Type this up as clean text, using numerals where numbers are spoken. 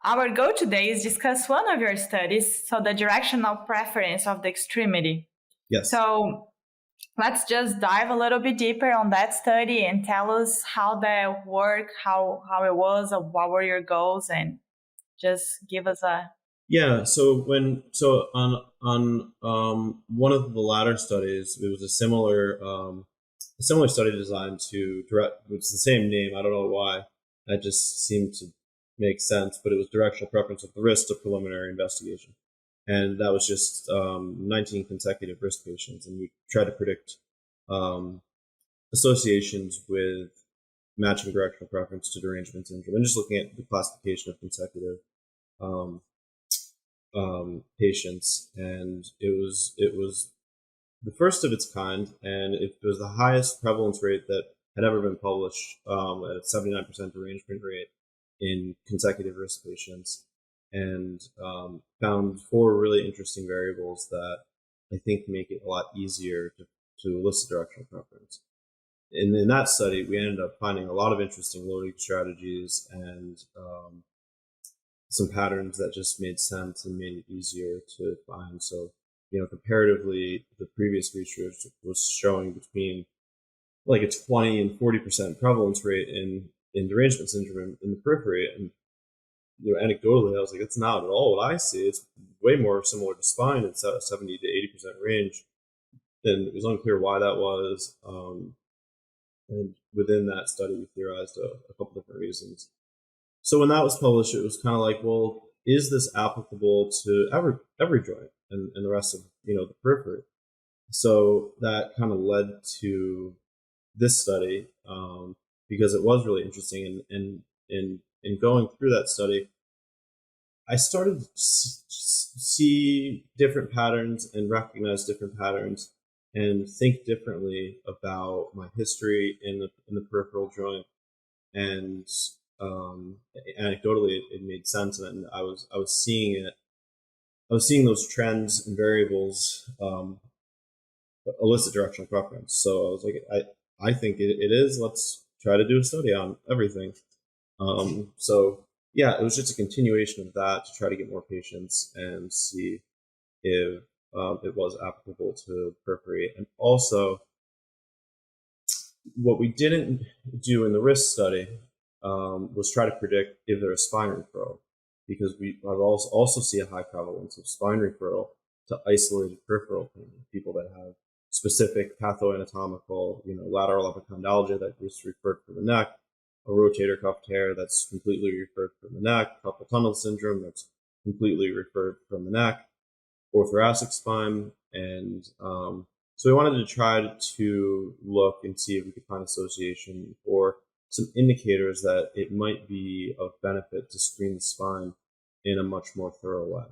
Our goal today is discuss one of your studies, so the directional preference of the extremity. Yes. So let's just dive a little bit deeper on that study and tell us how that worked, how it was, what were your goals, and just give us a... Yeah, so on one of the latter studies, it was a similar study designed to it's the same name. I don't know why. That just seemed to make sense, but it was directional preference of the risk to preliminary investigation. And that was just 19 consecutive risk patients. And we tried to predict associations with matching directional preference to derangement syndrome, and just looking at the classification of consecutive patients. And it was the first of its kind, and it was the highest prevalence rate that had ever been published, at a 79% derangement rate in consecutive risk patients, and found 4 really interesting variables that I think make it a lot easier to elicit directional preference. In that study, we ended up finding a lot of interesting loading strategies and some patterns that just made sense and made it easier to find. So, comparatively, the previous research was showing between like a 20 and 40% prevalence rate in derangement syndrome in the periphery. And, anecdotally, I was like, that's not at all what I see. It's way more similar to spine. It's at a 70 to 80% range. And it was unclear why that was. And within that study, we theorized a couple different reasons. So when that was published, it was kind of like, well, is this applicable to every joint and the rest of, the periphery? So that kind of led to this study, because it was really interesting. And in going through that study, I started to see different patterns and recognize different patterns and think differently about my history in the peripheral joint. And anecdotally, it made sense, and I was seeing it. I was seeing those trends and variables elicit directional preference. So I was like, I think it is. Let's try to do a study on everything. So yeah, it was just a continuation of that to try to get more patients and see if it was applicable to periphery. And also, what we didn't do in the risk study was try to predict if there is spine referral, because I've also see a high prevalence of spine referral to isolated peripheral pain, people that have specific pathoanatomical, lateral epicondylgia that gets referred from the neck, a rotator cuff tear that's completely referred from the neck, carpal tunnel syndrome that's completely referred from the neck, or thoracic spine. And so we wanted to try to look and see if we could find association or some indicators that it might be of benefit to screen the spine in a much more thorough way.